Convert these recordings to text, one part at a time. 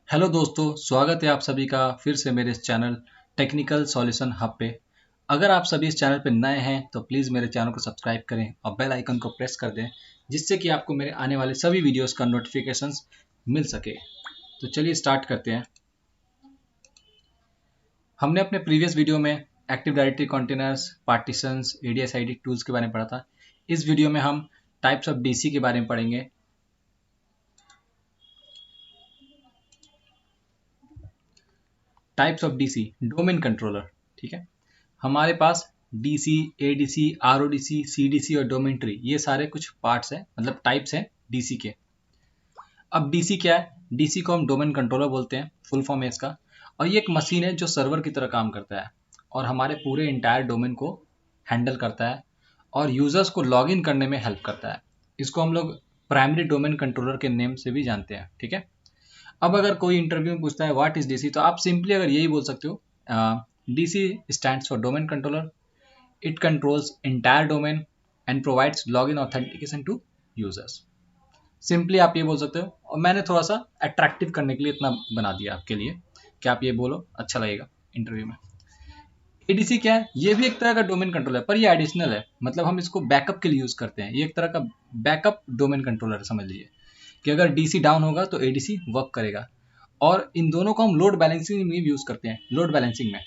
Hello दोस्तों, स्वागत है आप सभी का फिर से मेरे इस चैनल टेक्निकल सॉल्यूशन हब पे। अगर आप सभी इस चैनल पे नए हैं तो प्लीज़ मेरे चैनल को सब्सक्राइब करें और बेल आइकन को प्रेस कर दें, जिससे कि आपको मेरे आने वाले सभी वीडियोस का नोटिफिकेशंस मिल सके। तो चलिए स्टार्ट करते हैं। हमने अपने प्रीवियस वीडियो में active directory containers, partitions, ADSID tools के बारे में पढ़ा था। इस वीडियो में हम टाइप्स ऑफ DC के बारे में पढ़ेंगे। Types of DC, domain controller. ठीक है, हमारे पास DC, ADC, RODC, CDC और डोमेन ट्री, ये सारे कुछ पार्ट्स हैं, मतलब टाइप्स हैं DC के। अब DC क्या है? DC को हम डोमेन कंट्रोलर बोलते हैं, फुल फॉर्म है इसका। और ये एक मशीन है जो सर्वर की तरह काम करता है और हमारे पूरे इंटायर डोमेन को हैंडल करता है और यूजर्स को लॉग इन करने में हेल्प करता है। इसको हम लोग प्राइमरी डोमेन कंट्रोलर के नेम से भी जानते हैं। ठीक है, अब अगर कोई इंटरव्यू में पूछता है व्हाट इज DC, तो आप सिंपली अगर यही बोल सकते हो, DC stands for domain controller. It controls entire domain and provides login authentication to users. Simply आप ये बोल सकते हो, और मैंने थोड़ा सा अट्रैक्टिव करने के लिए इतना बना दिया आपके लिए कि आप ये बोलो, अच्छा लगेगा इंटरव्यू में। ADC क्या है? ये भी एक तरह का डोमेन कंट्रोलर है, पर ये एडिशनल है, मतलब हम इसको बैकअप के लिए यूज करते हैं। ये एक तरह का बैकअप डोमेन कंट्रोलर समझ लीजिए कि अगर DC डाउन होगा तो ADC वर्क करेगा। और इन दोनों को हम लोड बैलेंसिंग में यूज करते हैं। लोड बैलेंसिंग में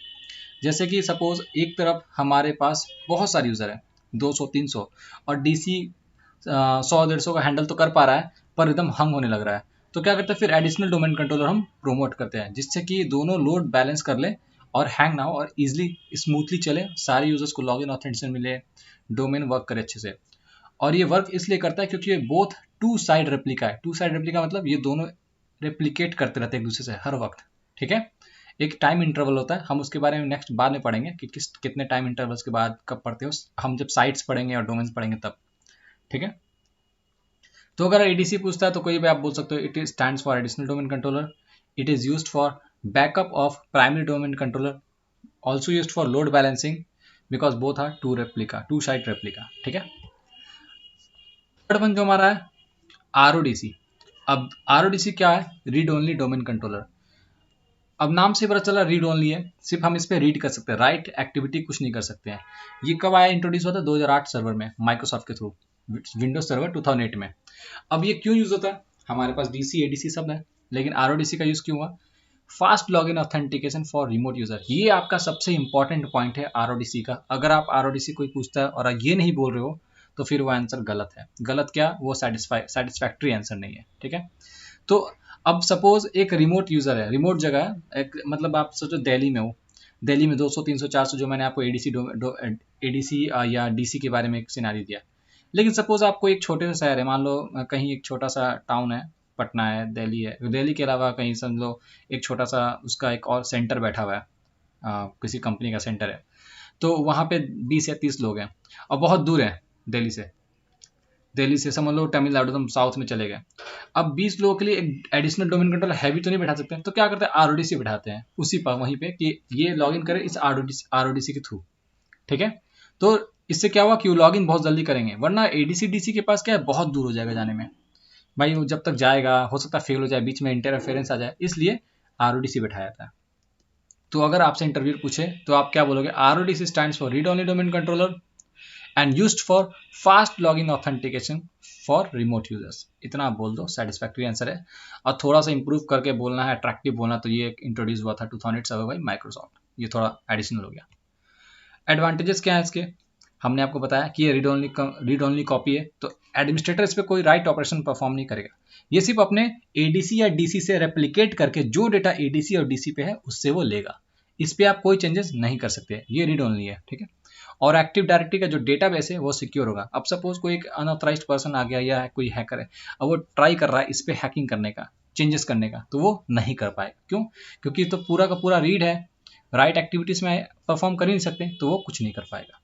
जैसे कि सपोज एक तरफ हमारे पास बहुत सारे यूजर है, 200-300, और DC 100-150 का हैंडल तो कर पा रहा है पर एकदम हंग होने लग रहा है। तो क्या करते हैं, फिर एडिशनल डोमेन कंट्रोलर हम प्रोमोट करते हैं, जिससे कि दोनों लोड बैलेंस कर ले और हैंग ना हो और इजिली स्मूथली चले, सारे यूजर्स को लॉगिन ऑथेंटिकेशन मिले, डोमेन वर्क करे अच्छे से। और ये वर्क इसलिए करता है क्योंकि ये बोथ टू साइड रेप्लिका है। टू साइड रेप्लिका मतलब ये दोनों रेप्लिकेट करते रहते हैं एक दूसरे से हर वक्त। ठीक है, एक टाइम इंटरवल होता है, हम उसके बारे में नेक्स्ट बाद में पढ़ेंगे कि कितने टाइम इंटरवल्स के बाद कब पढ़ते हो, हम जब साइट्स पढ़ेंगे और डोमेन्स पढ़ेंगे तब। ठीक है, तो अगर ADC पूछता है तो कोई भी आप बोल सकते हो, it is stands for additional domain controller. It is used for backup of primary domain controller, also used for load balancing because both are two side replica. ठीक है, थर्ड वन जो हमारा है RODC। अब RODC क्या है? Read only domain controller. अब नाम से पता चला रीड ओनली है, सिर्फ हम इस पे रीड कर सकते हैं, राइट एक्टिविटी कुछ नहीं कर सकते हैं। ये कब आया, इंट्रोड्यूस हुआ था 2008 सर्वर में माइक्रोसॉफ्ट के थ्रू, विंडोज सर्वर 2008 में। अब ये क्यों यूज होता है? हमारे पास DC ADC सब है, लेकिन RODC का यूज क्यों हुआ? Fast login authentication for remote user. ये आपका सबसे इंपॉर्टेंट पॉइंट है RODC का। अगर आप RODC कोई पूछता है और ये नहीं बोल रहे हो तो फिर वो आंसर गलत है। गलत क्या? वो सेटिस्फैक्ट्री आंसर नहीं है। ठीक है, तो अब सपोज एक रिमोट यूजर है, रिमोट जगह है, एक मतलब आप सोचो दिल्ली में हो, दिल्ली में 200 300 400, जो मैंने आपको ADC या DC के बारे में एक सिनारी दिया। लेकिन सपोज आपको एक छोटे से शहर है, मान लो कहीं एक छोटा सा टाउन है, पटना है, दिल्ली है, दिल्ली के अलावा कहीं समझ लो एक छोटा सा उसका एक और सेंटर बैठा हुआ है, किसी कंपनी का सेंटर है, तो वहाँ पे 20 या 30 लोग हैं और बहुत दूर है दिल्ली से। दिल्ली से समझ लो तमिलनाडु, तुम साउथ में चले गए। अब 20 लोगों के लिए एक एडिशनल डोमेन कंट्रोलर हैवी तो नहीं बैठा सकते हैं, तो क्या करते हैं, RODC बैठाते हैं उसी पर, वहीं पे कि ये लॉगिन करे इस RODC के थ्रू। ठीक है, तो इससे क्या हुआ कि वो लॉगिन बहुत जल्दी करेंगे, वरना ADC DC के पास क्या है, बहुत दूर हो जाएगा जाने में। भाई वो जब तक जाएगा हो सकता है फेल हो जाए, बीच में इंटरफेरेंस आ जाए, इसलिए RODC बैठाया जाता है। तो अगर आपसे इंटरव्यू पूछे तो आप क्या बोलोगे? RODC stands for read only domain controller and used for fast login authentication for remote users. इतना आप बोल दो, सेटिस्फैक्ट्री आंसर है। और थोड़ा सा इंप्रूव करके बोलना है, अट्रैक्टिव बोलना, तो ये इंट्रोड्यूस हुआ था 2008 सर्वर बाई माइक्रोसॉफ्ट। ये थोड़ा एडिशनल हो गया। एडवांटेजेस क्या है इसके? हमने आपको बताया कि ये रीड ओनली कॉपी है, तो एडमिनिस्ट्रेटर इस पर कोई राइट ऑपरेशन परफॉर्म नहीं करेगा। ये सिर्फ अपने ADC या DC से रेप्लिकेट करके जो डेटा ADC और DC पे है उससे वो लेगा। इस पे आप कोई चेंजेस नहीं कर सकते, ये रीड ओनली है। ठीक है, और एक्टिव डायरेक्टरी का जो डेटाबेस है वो सिक्योर होगा। अब सपोज कोई एक अनऑथराइज्ड पर्सन आ गया या कोई हैकर है, अब वो ट्राई कर रहा है इस पे हैकिंग करने का, चेंजेस करने का, तो वो नहीं कर पाएगा। क्यों? क्योंकि तो पूरा का पूरा रीड है, राइट एक्टिविटीज में परफॉर्म कर ही नहीं सकते, तो वो कुछ नहीं कर पाएगा।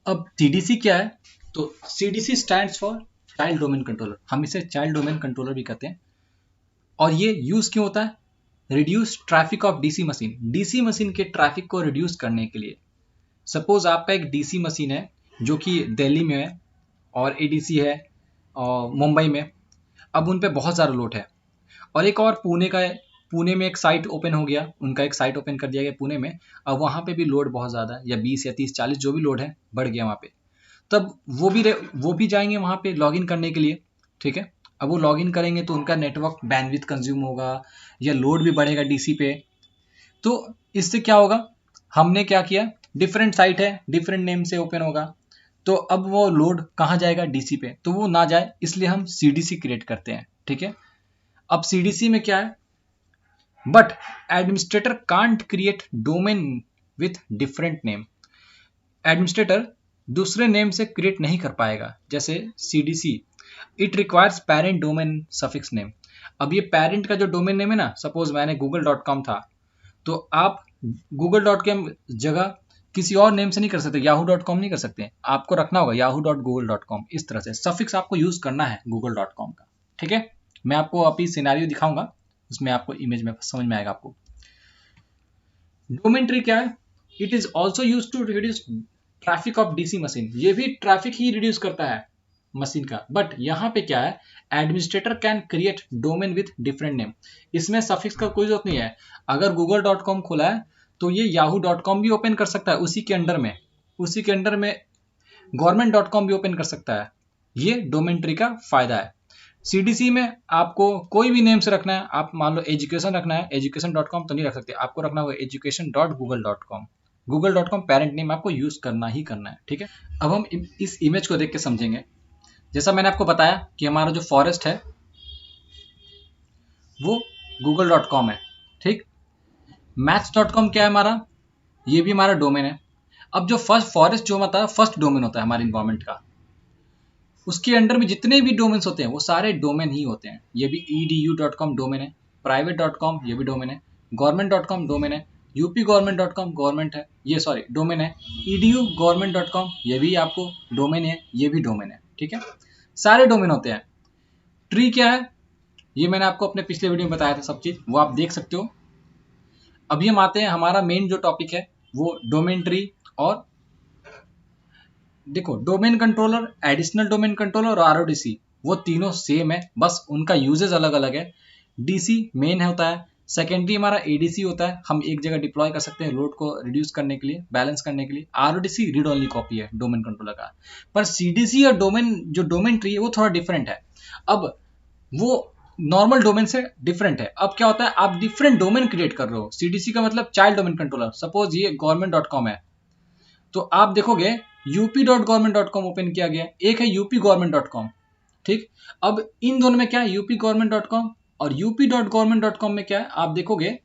अब CDC क्या है? तो CDC stands for child domain controller, हम इसे चाइल्ड डोमेन कंट्रोलर भी कहते हैं। और ये यूज क्यों होता है? Reduce traffic of DC machine. DC machine के ट्रैफिक को रिड्यूस करने के लिए। सपोज आपका एक DC मशीन है जो कि दिल्ली में है और ADC है और मुंबई में। अब उन पे बहुत ज़्यादा लोड है और एक और पुणे का है, पुणे में एक साइट ओपन हो गया, उनका एक साइट ओपन कर दिया गया पुणे में। अब वहाँ पे भी लोड बहुत ज़्यादा है, या 20 या 30 40 जो भी लोड है बढ़ गया वहाँ पे। तब वो भी जाएंगे वहाँ पे लॉगिन करने के लिए, ठीक है। अब वो लॉगिन करेंगे तो उनका नेटवर्क बैंडविड्थ कंज्यूम होगा या लोड भी बढ़ेगा डीसी पे। तो इससे क्या होगा, हमने क्या किया, डिफरेंट साइट है, डिफरेंट नेम से ओपन होगा, तो अब वो लोड कहाँ जाएगा, डीसी पे, तो वो ना जाए, इसलिए हम सीडीसी क्रिएट करते हैं, ठीक है। अब सीडीसी में क्या है, but administrator can't create domain with different name. Administrator दूसरे नेम से क्रिएट नहीं कर पाएगा, जैसे CDC it requires parent domain suffix name. अब ये पेरेंट का जो डोमेन नेम है ना, सपोज मैंने google.com था, तो आप google.com जगह किसी और नेम से नहीं कर सकते, yahoo.com नहीं कर सकते, आपको रखना होगा yahoo.google.com। इस तरह से सफिक्स आपको यूज करना है google.com का, ठीक है। मैं आपको अभी सिनेरियो दिखाऊंगा, उसमें आपको इमेज में समझ में आएगा आपको। डोमेन ट्री क्या है, it is also use to reduce traffic of DC machine. ये भी ट्रैफिक ही रिड्यूस करता है मशीन का, बट यहाँ पे क्या है, administrator can create domain with different name. इसमें सफिक्स का कोई जरूरत नहीं है। अगर google.com खुला है तो ये yahoo.com भी ओपन कर सकता है, उसी के अंडर में government.com भी ओपन कर सकता है। ये डोमेन ट्री का फायदा है। सीडीसी में आपको कोई भी नेम से रखना है, आप मान लो एजुकेशन रखना है, education.com तो नहीं रख सकते, आपको रखना होगा education.google.com। google.com पेरेंट नेम आपको यूज करना ही करना है, ठीक है। अब हम इस इमेज को देख के समझेंगे। जैसा मैंने आपको बताया कि हमारा जो फॉरेस्ट है वो google.com है, ठीक। maths.com क्या है हमारा, ये भी हमारा डोमेन है। अब जो फर्स्ट फॉरेस्ट जो होता है फर्स्ट डोमेन होता है हमारे इन्वायरमेंट का, उसके अंडर में जितने भी डोमेन्स होते हैं वो सारे डोमेन ही होते हैं। ये भी edu.com डोमेन है, private.com ये भी डोमेन है, government.com डोमेन है, upgovernment.com गवर्नमेंट है, ये सॉरी डोमेन है, edu government.com ये भी आपको डोमेन है, ये भी डोमेन है, ठीक है। सारे डोमेन होते हैं। ट्री क्या है, ये मैंने आपको अपने पिछले वीडियो में बताया था सब चीज, वो आप देख सकते हो। अभी हम आते हैं, हमारा मेन जो टॉपिक है वो डोमेन ट्री। और देखो, domain controller, additional domain controller और आरओडीसी वो तीनों सेम है, बस उनका यूजेस अलग अलग है। डीसी मेन होता है, सेकेंडरी हमारा एडीसी होता है, हम एक जगह डिप्लॉय कर सकते हैं लोड को रिड्यूस करने के लिए, बैलेंस करने के लिए। आरओडीसी रीड ओनली कॉपी है डोमेन कंट्रोलर का। पर सीडीसी और डोमेन ट्री है वो थोड़ा डिफरेंट है। अब वो नॉर्मल डोमेन से डिफरेंट है। अब क्या होता है, आप डिफरेंट डोमेन क्रिएट कर रहे हो। सीडीसी का मतलब चाइल्ड डोमेन कंट्रोलर, सपोज ये government.com है, तो आप देखोगे up.government.com ओपन किया गया, एक है up.government.com, ठीक। अब इन दोनों में क्या है, up.government.com और up.government.com में क्या है, आप देखोगे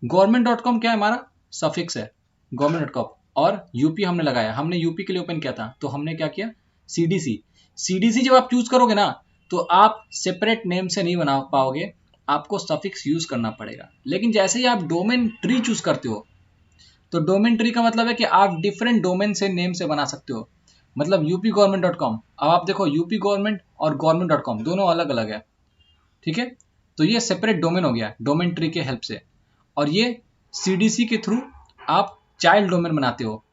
government.com क्या है, हमारा सफिक्स है government.com, और यूपी हमने लगाया, हमने यूपी के लिए ओपन किया था, तो हमने क्या किया, सीडीसी जब आप चूज करोगे ना, तो आप सेपरेट नेम से नहीं बना पाओगे, आपको सफिक्स यूज करना पड़ेगा। लेकिन जैसे ही आप डोमेन ट्री चूज करते हो, तो डोमेन ट्री का मतलब है कि आप डिफरेंट डोमेन से नेम से बना सकते हो। मतलब up.government.com, अब आप देखो यूपी गवर्नमेंट और government.com दोनों अलग अलग है, ठीक है। तो ये सेपरेट डोमेन हो गया डोमेन ट्री के हेल्प से। और ये सीडीसी के थ्रू आप चाइल्ड डोमेन बनाते हो,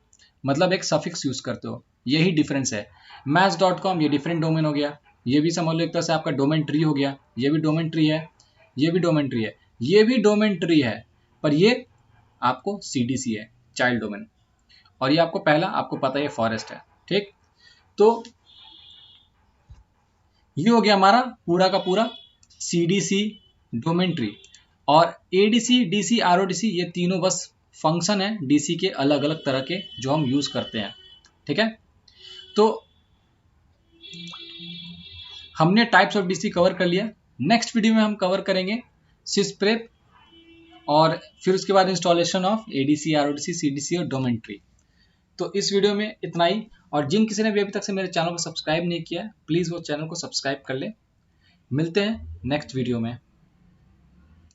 मतलब एक सफिक्स यूज करते हो, यही डिफरेंस है। maths.com ये डिफरेंट डोमेन हो गया, ये भी समझ लो एक तरह से आपका डोमेन ट्री हो गया, ये भी डोमेन ट्री है, ये भी डोमेन ट्री है, ये भी डोमेन ट्री है, पर ये आपको सीडीसी है, चाइल्ड डोमेन। और ये आपको पहला आपको पता है फॉरेस्ट है, ठीक। तो ये हो गया हमारा पूरा का पूरा सीडीसी डोमेन ट्री। और एडीसी, डीसी, आरओडीसी ये तीनों बस फंक्शन है डीसी के अलग अलग तरह के जो हम यूज करते हैं, ठीक है। तो हमने टाइप्स ऑफ डीसी कवर कर लिया। नेक्स्ट वीडियो में हम कवर करेंगे सिस्प्रेप, और फिर उसके बाद इंस्टॉलेशन ऑफ एडीसी, आरओडीसी, सीडीसी और डोमेन ट्री। तो इस वीडियो में इतना ही। और जिन किसी ने भी अभी तक से मेरे चैनल को सब्सक्राइब नहीं किया, प्लीज़ वो चैनल को सब्सक्राइब कर ले। मिलते हैं नेक्स्ट वीडियो में।